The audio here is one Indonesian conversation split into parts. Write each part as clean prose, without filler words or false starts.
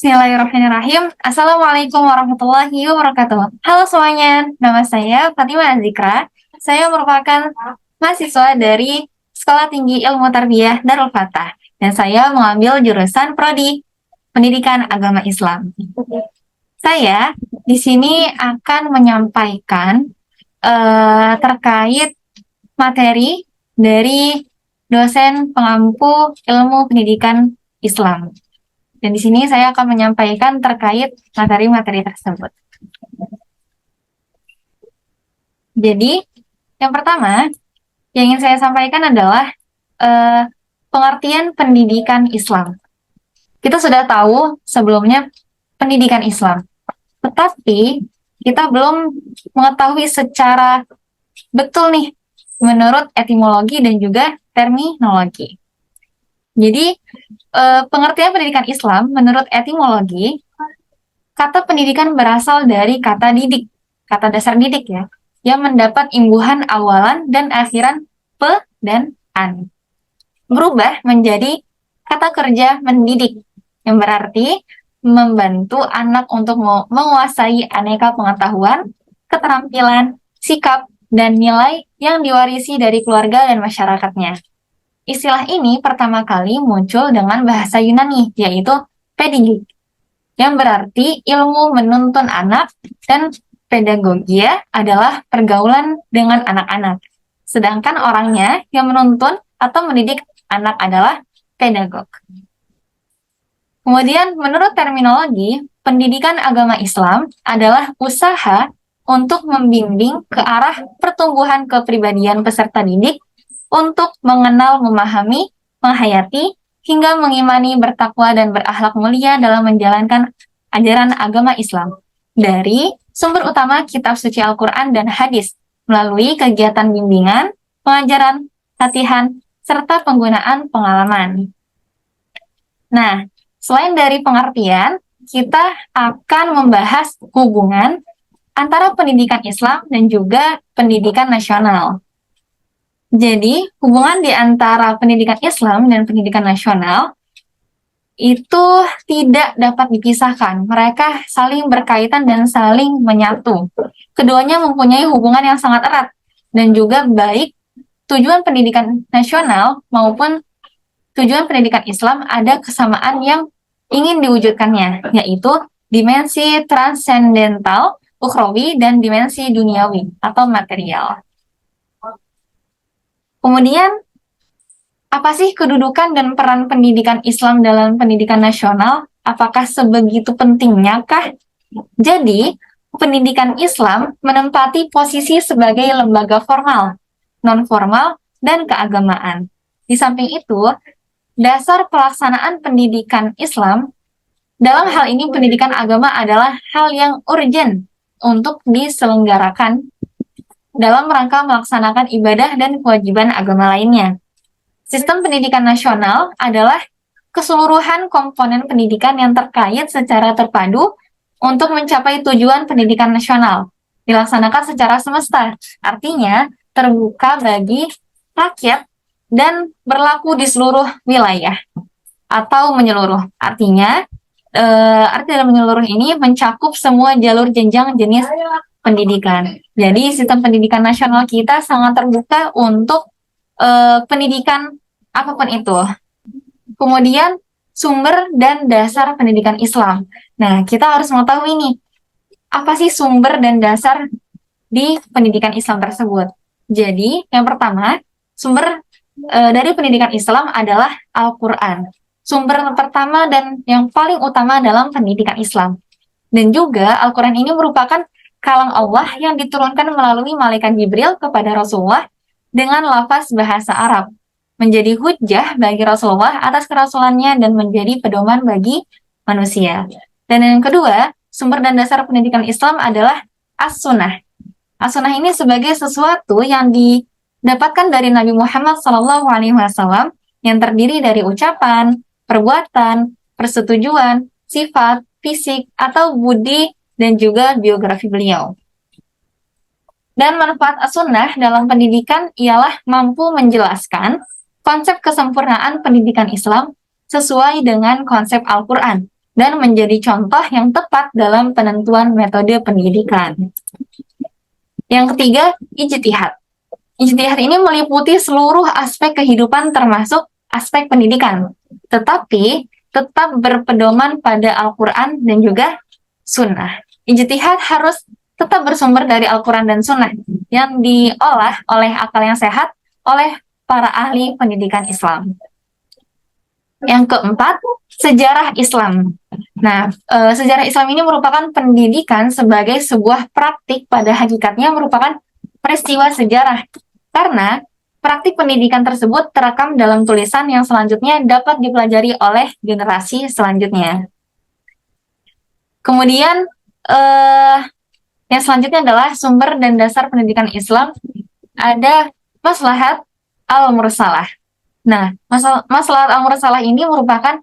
Bismillahirrahmanirrahim. Assalamualaikum warahmatullahi wabarakatuh. Halo semuanya, nama saya Fatima Azikra. Saya merupakan mahasiswa dari Sekolah Tinggi Ilmu Tarbiyah Darul Fatah. Dan saya mengambil jurusan Prodi Pendidikan Agama Islam. Saya di sini akan menyampaikan terkait materi dari dosen pengampu ilmu pendidikan Islam. Dan di sini saya akan menyampaikan terkait materi-materi tersebut. Jadi, yang pertama yang ingin saya sampaikan adalah pengertian pendidikan Islam. Kita sudah tahu sebelumnya pendidikan Islam, tetapi kita belum mengetahui secara betul nih menurut etimologi dan juga terminologi. Jadi, pengertian pendidikan Islam menurut etimologi, kata pendidikan berasal dari kata didik, kata dasar didik ya, yang mendapat imbuhan awalan dan akhiran pe dan an. Berubah menjadi kata kerja mendidik, yang berarti membantu anak untuk menguasai aneka pengetahuan, keterampilan, sikap, dan nilai yang diwarisi dari keluarga dan masyarakatnya. Istilah ini pertama kali muncul dengan bahasa Yunani, yaitu pedagogia, yang berarti ilmu menuntun anak, dan pedagogia adalah pergaulan dengan anak-anak. Sedangkan orangnya yang menuntun atau mendidik anak adalah pedagog. Kemudian, menurut terminologi, pendidikan agama Islam adalah usaha untuk membimbing ke arah pertumbuhan kepribadian peserta didik untuk mengenal, memahami, menghayati, hingga mengimani, bertakwa, dan berakhlak mulia dalam menjalankan ajaran agama Islam dari sumber utama kitab suci Al-Quran dan hadis melalui kegiatan bimbingan, pengajaran, latihan, serta penggunaan pengalaman. Nah, selain dari pengertian, kita akan membahas hubungan antara pendidikan Islam dan juga pendidikan nasional. Jadi, hubungan di antara pendidikan Islam dan pendidikan nasional itu tidak dapat dipisahkan. Mereka saling berkaitan dan saling menyatu. Keduanya mempunyai hubungan yang sangat erat dan juga baik tujuan pendidikan nasional maupun tujuan pendidikan Islam ada kesamaan yang ingin diwujudkannya, yaitu dimensi transendental, ukhrawi, dan dimensi duniawi atau material. Kemudian, apa sih kedudukan dan peran pendidikan Islam dalam pendidikan nasional? Apakah sebegitu pentingnya kah? Jadi, pendidikan Islam menempati posisi sebagai lembaga formal, non-formal, dan keagamaan. Di samping itu, dasar pelaksanaan pendidikan Islam, dalam hal ini pendidikan agama adalah hal yang urgent untuk diselenggarakan dalam rangka melaksanakan ibadah dan kewajiban agama lainnya. Sistem pendidikan nasional adalah keseluruhan komponen pendidikan yang terkait secara terpadu untuk mencapai tujuan pendidikan nasional, dilaksanakan secara semesta, artinya terbuka bagi rakyat dan berlaku di seluruh wilayah atau menyeluruh. Artinya, arti dalam menyeluruh ini mencakup semua jalur jenjang jenis pendidikan. Jadi sistem pendidikan nasional kita sangat terbuka untuk pendidikan apapun itu. Kemudian sumber dan dasar pendidikan Islam. Nah, kita harus mengetahui nih, apa sih sumber dan dasar di pendidikan Islam tersebut. Jadi, yang pertama, sumber dari pendidikan Islam adalah Al-Quran. Sumber pertama dan yang paling utama dalam pendidikan Islam. Dan juga Al-Quran ini merupakan kalam Allah yang diturunkan melalui malaikat Jibril kepada Rasulullah dengan lafaz bahasa Arab, menjadi hujjah bagi Rasulullah atas kerasulannya dan menjadi pedoman bagi manusia. Dan yang kedua, sumber dan dasar pendidikan Islam adalah As-Sunnah. As-Sunnah ini sebagai sesuatu yang didapatkan dari Nabi Muhammad SAW yang terdiri dari ucapan, perbuatan, persetujuan, sifat, fisik, atau budi, dan juga biografi beliau. Dan manfaat as-sunnah dalam pendidikan ialah mampu menjelaskan konsep kesempurnaan pendidikan Islam sesuai dengan konsep Al-Quran dan menjadi contoh yang tepat dalam penentuan metode pendidikan. Yang ketiga, ijtihad. Ijtihad ini meliputi seluruh aspek kehidupan termasuk aspek pendidikan, tetapi tetap berpedoman pada Al-Quran dan juga Sunnah. Ijtihad harus tetap bersumber dari Al-Quran dan Sunnah yang diolah oleh akal yang sehat oleh para ahli pendidikan Islam. Yang keempat, sejarah Islam. Nah, sejarah Islam ini merupakan pendidikan sebagai sebuah praktik, pada hakikatnya merupakan peristiwa sejarah. Karena praktik pendidikan tersebut terekam dalam tulisan yang selanjutnya dapat dipelajari oleh generasi selanjutnya. Kemudian, yang selanjutnya adalah sumber dan dasar pendidikan Islam. Ada maslahat al-mursalah. Nah, maslahat al-mursalah ini merupakan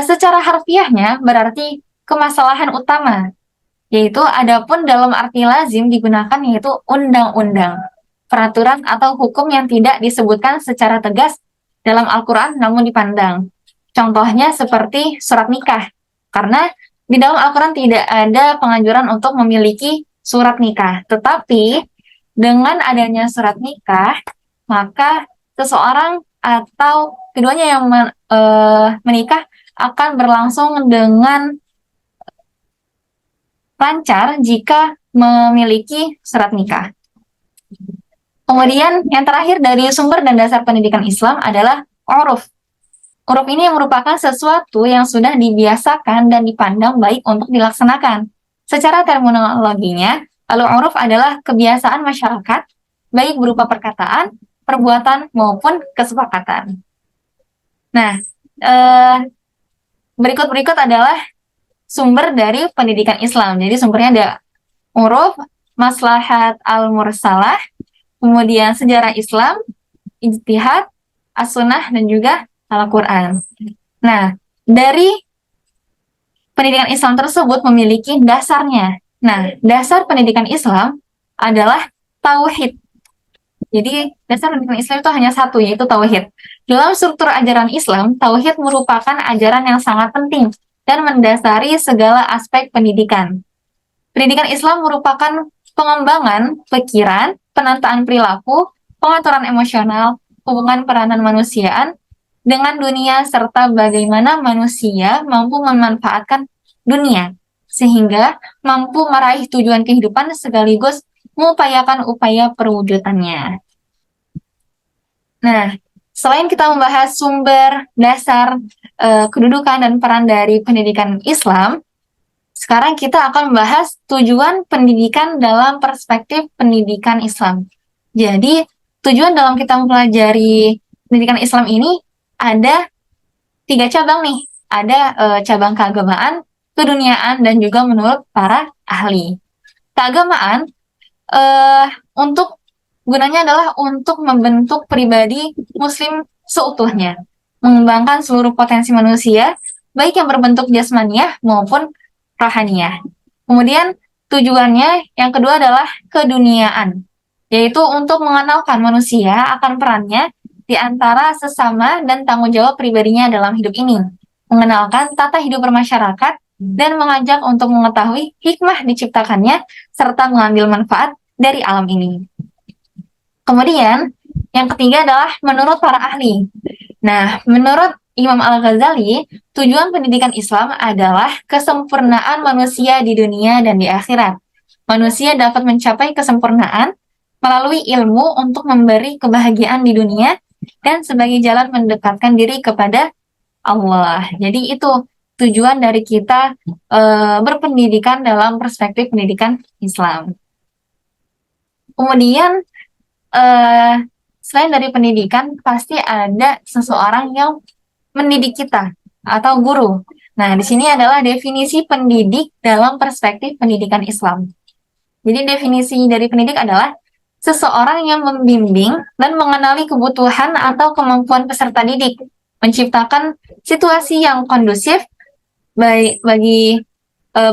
secara harfiahnya berarti kemasalahan utama, yaitu adapun dalam arti lazim digunakan yaitu undang-undang, peraturan atau hukum yang tidak disebutkan secara tegas dalam Al-Quran namun dipandang. Contohnya seperti surat nikah, karena di dalam Al-Quran tidak ada penganjuran untuk memiliki surat nikah, tetapi dengan adanya surat nikah, maka seseorang atau keduanya yang menikah akan berlangsung dengan lancar jika memiliki surat nikah. Kemudian yang terakhir dari sumber dan dasar pendidikan Islam adalah uruf. Uruf ini merupakan sesuatu yang sudah dibiasakan dan dipandang baik untuk dilaksanakan. Secara terminologinya, lalu uruf adalah kebiasaan masyarakat, baik berupa perkataan, perbuatan, maupun kesepakatan. Nah, berikut adalah sumber dari pendidikan Islam. Jadi sumbernya ada uruf, maslahat al-mursalah, kemudian sejarah Islam, ijtihad, as-sunnah, dan juga Al-Quran. Nah, dari pendidikan Islam tersebut memiliki dasarnya. Nah, dasar pendidikan Islam adalah tauhid. Jadi, dasar pendidikan Islam itu hanya satu, yaitu tauhid. Dalam struktur ajaran Islam, tauhid merupakan ajaran yang sangat penting dan mendasari segala aspek pendidikan. Pendidikan Islam merupakan pengembangan pikiran, penataan perilaku, pengaturan emosional, hubungan peranan manusiaan dengan dunia, serta bagaimana manusia mampu memanfaatkan dunia, sehingga mampu meraih tujuan kehidupan sekaligus mengupayakan upaya perwujudannya. Nah, selain kita membahas sumber, dasar, kedudukan, dan peran dari pendidikan Islam, sekarang kita akan membahas tujuan pendidikan dalam perspektif pendidikan Islam. Jadi, tujuan dalam kita mempelajari pendidikan Islam ini ada 3 cabang nih. Ada cabang keagamaan, keduniaan, dan juga menurut para ahli. Keagamaan gunanya adalah untuk membentuk pribadi muslim seutuhnya, mengembangkan seluruh potensi manusia, baik yang berbentuk jasmaniah maupun rohaniah. Kemudian tujuannya yang kedua adalah keduniaan, yaitu untuk mengenalkan manusia akan perannya di antara sesama dan tanggung jawab pribadinya dalam hidup ini, mengenalkan tata hidup bermasyarakat, dan mengajak untuk mengetahui hikmah diciptakannya, serta mengambil manfaat dari alam ini. Kemudian, yang ketiga adalah menurut para ahli. Nah, menurut Imam Al-Ghazali, tujuan pendidikan Islam adalah kesempurnaan manusia di dunia dan di akhirat. Manusia dapat mencapai kesempurnaan melalui ilmu untuk memberi kebahagiaan di dunia dan sebagai jalan mendekatkan diri kepada Allah. Jadi itu tujuan dari kita berpendidikan dalam perspektif pendidikan Islam. Kemudian, selain dari pendidikan, pasti ada seseorang yang mendidik kita atau guru. Nah, di sini adalah definisi pendidik dalam perspektif pendidikan Islam. Jadi definisi dari pendidik adalah seseorang yang membimbing dan mengenali kebutuhan atau kemampuan peserta didik, menciptakan situasi yang kondusif bagi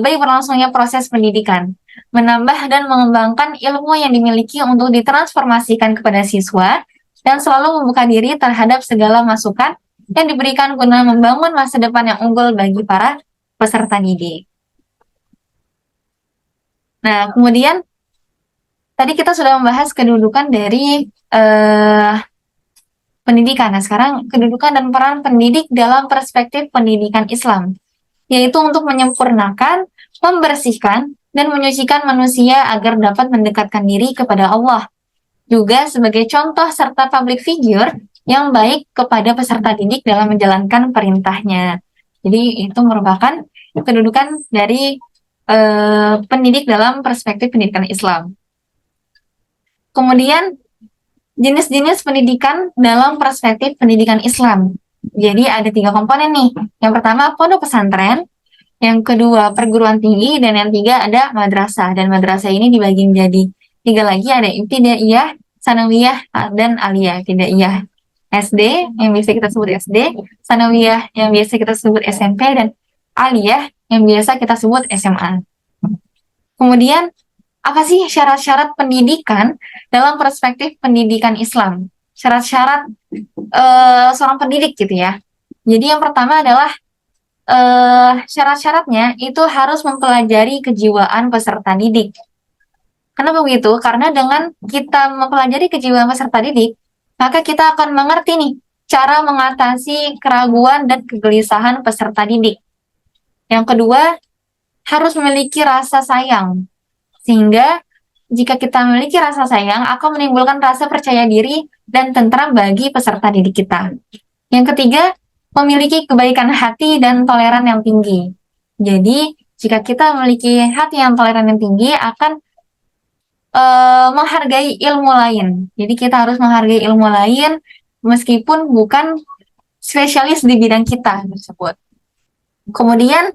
berlangsungnya proses pendidikan, menambah dan mengembangkan ilmu yang dimiliki untuk ditransformasikan kepada siswa, dan selalu membuka diri terhadap segala masukan yang diberikan guna membangun masa depan yang unggul bagi para peserta didik. Nah, kemudian tadi kita sudah membahas kedudukan dari pendidikan. Nah, sekarang kedudukan dan peran pendidik dalam perspektif pendidikan Islam, yaitu untuk menyempurnakan, membersihkan, dan menyucikan manusia agar dapat mendekatkan diri kepada Allah. Juga sebagai contoh serta public figure yang baik kepada peserta didik dalam menjalankan perintahnya. Jadi itu merupakan kedudukan dari pendidik dalam perspektif pendidikan Islam. Kemudian jenis-jenis pendidikan dalam perspektif pendidikan Islam. Jadi ada 3 komponen nih. Yang pertama pondok pesantren, yang kedua perguruan tinggi, dan yang tiga ada madrasah. Dan madrasah ini dibagi menjadi 3 lagi, ada ibtidaiyah, sanawiyah, dan aliyah. Ibtidaiyah SD yang biasa kita sebut SD, sanawiyah yang biasa kita sebut SMP, dan aliyah yang biasa kita sebut SMA. Kemudian apa sih syarat-syarat pendidikan dalam perspektif pendidikan Islam? Syarat-syarat seorang pendidik gitu ya. Jadi yang pertama adalah syarat-syaratnya itu harus mempelajari kejiwaan peserta didik. Kenapa begitu? Karena dengan kita mempelajari kejiwaan peserta didik, maka kita akan mengerti nih cara mengatasi keraguan dan kegelisahan peserta didik. Yang kedua, harus memiliki rasa sayang. Sehingga jika kita memiliki rasa sayang, akan menimbulkan rasa percaya diri dan tentram bagi peserta didik kita. Yang ketiga, memiliki kebaikan hati dan toleran yang tinggi. Jadi, jika kita memiliki hati yang toleran yang tinggi, akan menghargai ilmu lain. Jadi, kita harus menghargai ilmu lain meskipun bukan spesialis di bidang kita tersebut. Kemudian,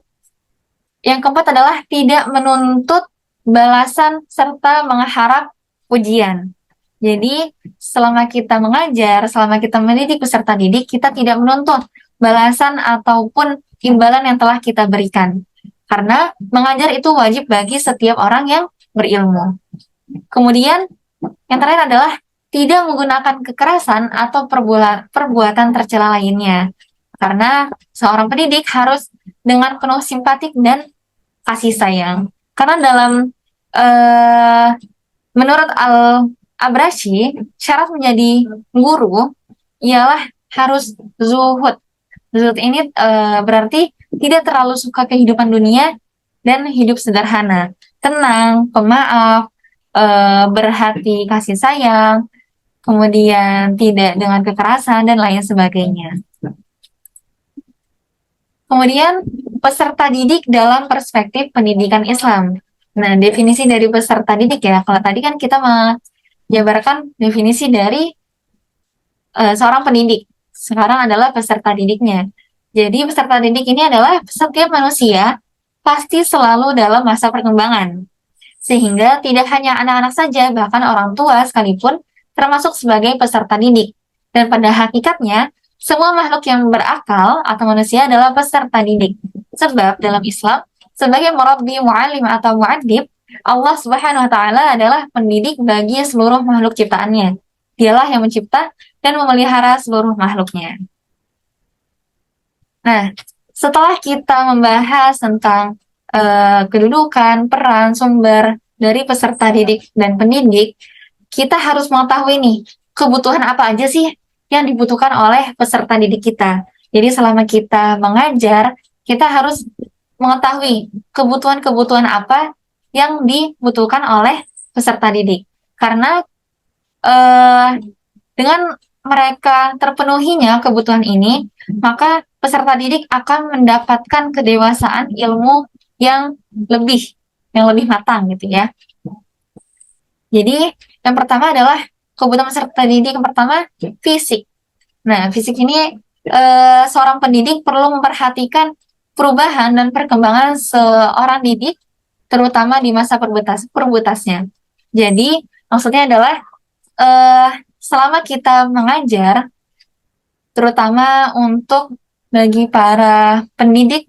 yang keempat adalah tidak menuntut balasan serta mengharap pujian. Jadi, selama kita mengajar, selama kita mendidik peserta didik, kita tidak menuntut balasan ataupun imbalan yang telah kita berikan. Karena mengajar itu wajib bagi setiap orang yang berilmu. Kemudian, yang terakhir adalah tidak menggunakan kekerasan atau perbuatan tercela lainnya. Karena seorang pendidik harus dengan penuh simpatik dan kasih sayang. Karena dalam menurut Al-Abrashi, syarat menjadi guru ialah harus zuhud. Zuhud ini berarti tidak terlalu suka kehidupan dunia dan hidup sederhana, tenang, pemaaf, berhati kasih sayang, kemudian tidak dengan kekerasan dan lain sebagainya. Kemudian peserta didik dalam perspektif pendidikan Islam. Nah, definisi dari peserta didik ya, kalau tadi kan kita menjabarkan definisi dari seorang pendidik. Sekarang adalah peserta didiknya. Jadi peserta didik ini adalah setiap manusia pasti selalu dalam masa perkembangan. Sehingga tidak hanya anak-anak saja, bahkan orang tua sekalipun termasuk sebagai peserta didik. Dan pada hakikatnya, semua makhluk yang berakal atau manusia adalah peserta didik. Sebab dalam Islam, sebagai murabbi, mu'alim, atau mu'addib, Allah Subhanahu wa Ta'ala adalah pendidik bagi seluruh makhluk ciptaannya. Dialah yang mencipta dan memelihara seluruh makhluknya. Nah, setelah kita membahas tentang kedudukan, peran, sumber dari peserta didik dan pendidik, kita harus mengetahui nih, kebutuhan apa aja sih yang dibutuhkan oleh peserta didik kita. Jadi selama kita mengajar, kita harus mengetahui kebutuhan-kebutuhan apa yang dibutuhkan oleh peserta didik. Karena dengan mereka terpenuhinya kebutuhan ini, maka peserta didik akan mendapatkan kedewasaan ilmu yang lebih matang gitu ya. Jadi yang pertama adalah kebutuhan peserta didik yang pertama fisik. Nah, fisik ini seorang pendidik perlu memperhatikan perubahan dan perkembangan seorang didik, terutama di masa perbutasnya. Jadi maksudnya adalah selama kita mengajar, terutama untuk bagi para pendidik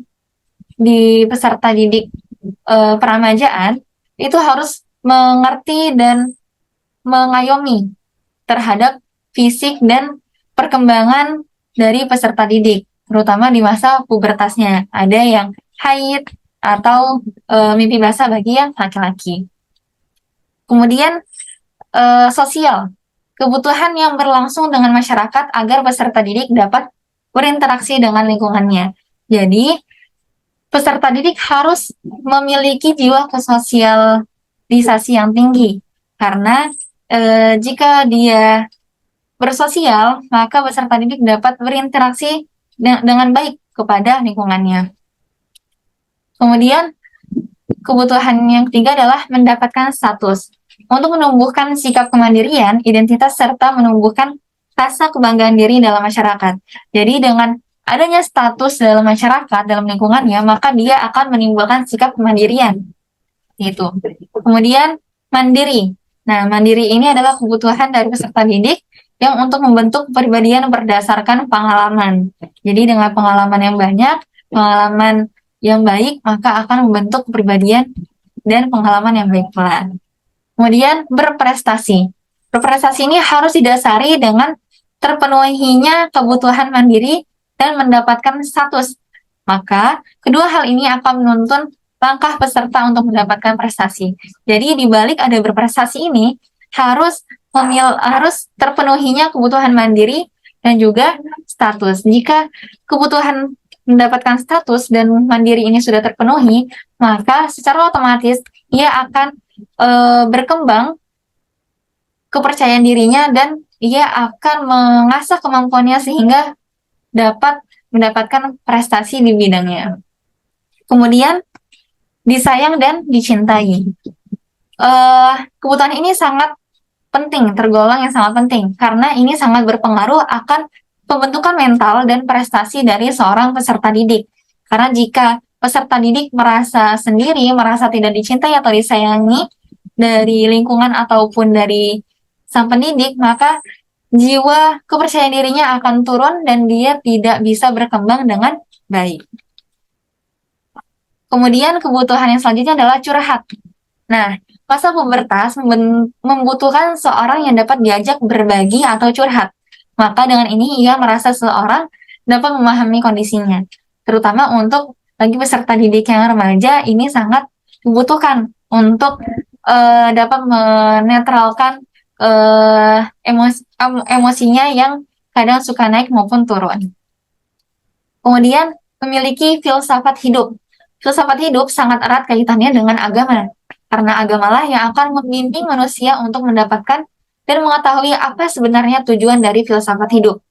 di peserta didik peramajaan, itu harus mengerti dan mengayomi terhadap fisik dan perkembangan dari peserta didik, terutama di masa pubertasnya. Ada yang haid, atau mimpi basah bagi yang laki-laki. Kemudian sosial, kebutuhan yang berlangsung dengan masyarakat agar peserta didik dapat berinteraksi dengan lingkungannya. Jadi, peserta didik harus memiliki jiwa kesosialisasi yang tinggi, karena jika dia bersosial, maka peserta didik dapat berinteraksi dengan baik kepada lingkungannya. Kemudian, kebutuhan yang ketiga adalah mendapatkan status. Untuk menumbuhkan sikap kemandirian, identitas, serta menumbuhkan rasa kebanggaan diri dalam masyarakat. Jadi dengan adanya status dalam masyarakat, dalam lingkungannya, maka dia akan menimbulkan sikap kemandirian. Gitu. Kemudian mandiri. Nah, mandiri ini adalah kebutuhan dari peserta didik yang untuk membentuk kepribadian berdasarkan pengalaman. Jadi dengan pengalaman yang banyak, pengalaman yang baik, maka akan membentuk kepribadian dan pengalaman yang baik pula. Kemudian berprestasi. Berprestasi ini harus didasari dengan terpenuhinya kebutuhan mandiri dan mendapatkan status. Maka kedua hal ini akan menuntun langkah peserta untuk mendapatkan prestasi. Jadi di balik ada berprestasi ini harus terpenuhinya kebutuhan mandiri dan juga status. Jika kebutuhan mendapatkan status dan mandiri ini sudah terpenuhi, maka secara otomatis ia akan berkembang kepercayaan dirinya dan ia akan mengasah kemampuannya sehingga dapat mendapatkan prestasi di bidangnya. Kemudian disayang dan dicintai. Kebutuhan ini sangat penting, tergolong yang sangat penting, karena ini sangat berpengaruh akan pembentukan mental dan prestasi dari seorang peserta didik. Karena jika peserta didik merasa sendiri, merasa tidak dicintai atau disayangi dari lingkungan ataupun dari sang pendidik, maka jiwa kepercayaan dirinya akan turun dan dia tidak bisa berkembang dengan baik. Kemudian kebutuhan yang selanjutnya adalah curhat. Nah, masa pubertas membutuhkan seorang yang dapat diajak berbagi atau curhat. Maka dengan ini ia merasa seseorang dapat memahami kondisinya. Terutama untuk bagi peserta didik yang remaja, ini sangat dibutuhkan untuk dapat menetralkan emosinya yang kadang suka naik maupun turun. Kemudian memiliki filsafat hidup. Filsafat hidup sangat erat kaitannya dengan agama, karena agamalah yang akan membimbing manusia untuk mendapatkan dan mengetahui apa sebenarnya tujuan dari filsafat hidup.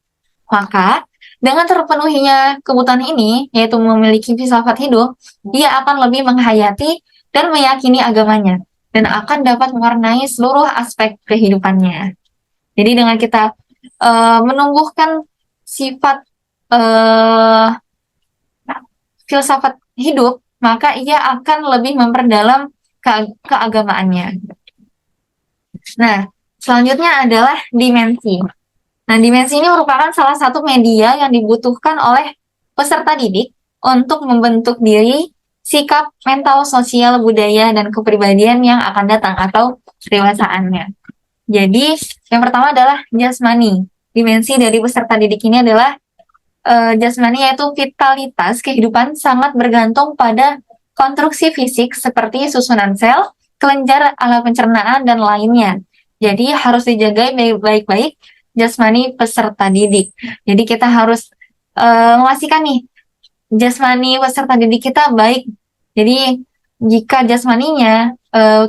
Maka, dengan terpenuhinya kebutuhan ini, yaitu memiliki filsafat hidup, dia akan lebih menghayati dan meyakini agamanya, dan akan dapat mewarnai seluruh aspek kehidupannya. Jadi dengan kita menumbuhkan sifat filsafat hidup, maka ia akan lebih memperdalam keagamaannya. Nah, selanjutnya adalah dimensi. Nah, dimensi ini merupakan salah satu media yang dibutuhkan oleh peserta didik untuk membentuk diri, sikap, mental, sosial, budaya, dan kepribadian yang akan datang atau kedewasaannya. Jadi, yang pertama adalah jasmani. Dimensi dari peserta didik ini adalah jasmani, yaitu vitalitas kehidupan sangat bergantung pada konstruksi fisik seperti susunan sel, kelenjar, alat pencernaan, dan lainnya. Jadi harus dijaga baik-baik jasmani peserta didik. Jadi kita harus memastikan nih jasmani peserta didik kita baik. Jadi jika jasmaninya,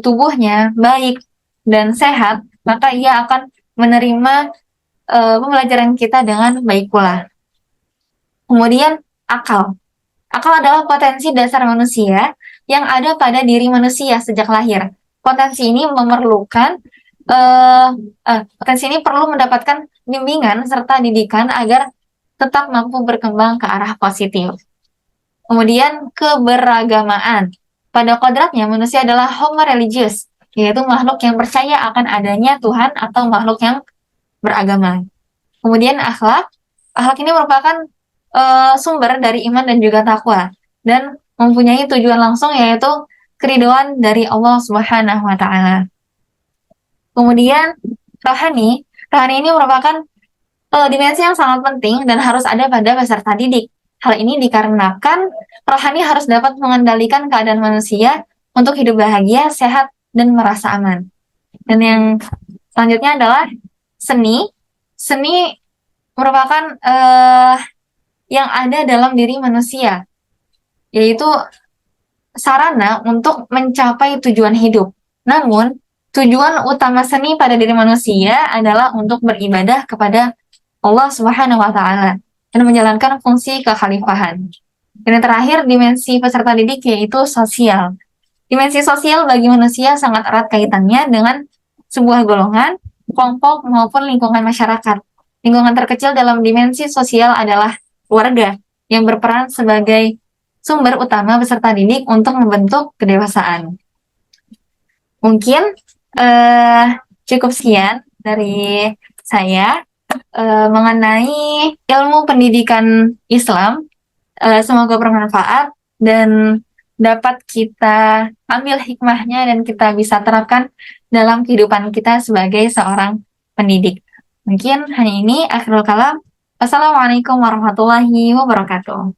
tubuhnya baik dan sehat, maka ia akan menerima pembelajaran kita dengan baik pula. Kemudian akal. Akal adalah potensi dasar manusia yang ada pada diri manusia sejak lahir. Potensi ini perlu mendapatkan bimbingan serta didikan agar tetap mampu berkembang ke arah positif. Kemudian keberagamaan. Pada kodratnya manusia adalah homo religius, yaitu makhluk yang percaya akan adanya Tuhan atau makhluk yang beragama. Kemudian akhlak. Akhlak ini merupakan sumber dari iman dan juga takwa, dan mempunyai tujuan langsung yaitu keridhaan dari Allah Subhanahu wa Ta'ala. Kemudian rohani ini merupakan dimensi yang sangat penting dan harus ada pada peserta didik. Hal ini dikarenakan rohani harus dapat mengendalikan keadaan manusia untuk hidup bahagia, sehat, dan merasa aman. Dan yang selanjutnya adalah seni. Seni merupakan yang ada dalam diri manusia, yaitu sarana untuk mencapai tujuan hidup. Namun, tujuan utama seni pada diri manusia adalah untuk beribadah kepada Allah Subhanahu wa Ta'ala dan menjalankan fungsi kekhalifahan. Dan yang terakhir, dimensi peserta didik yaitu sosial. Dimensi sosial bagi manusia sangat erat kaitannya dengan sebuah golongan, kelompok, maupun lingkungan masyarakat. Lingkungan terkecil dalam dimensi sosial adalah keluarga yang berperan sebagai sumber utama peserta didik untuk membentuk kedewasaan. Mungkin cukup sekian dari saya mengenai ilmu pendidikan Islam. Semoga bermanfaat dan dapat kita ambil hikmahnya dan kita bisa terapkan dalam kehidupan kita sebagai seorang pendidik. Mungkin hanya ini akhirul kalam. Wassalamualaikum warahmatullahi wabarakatuh.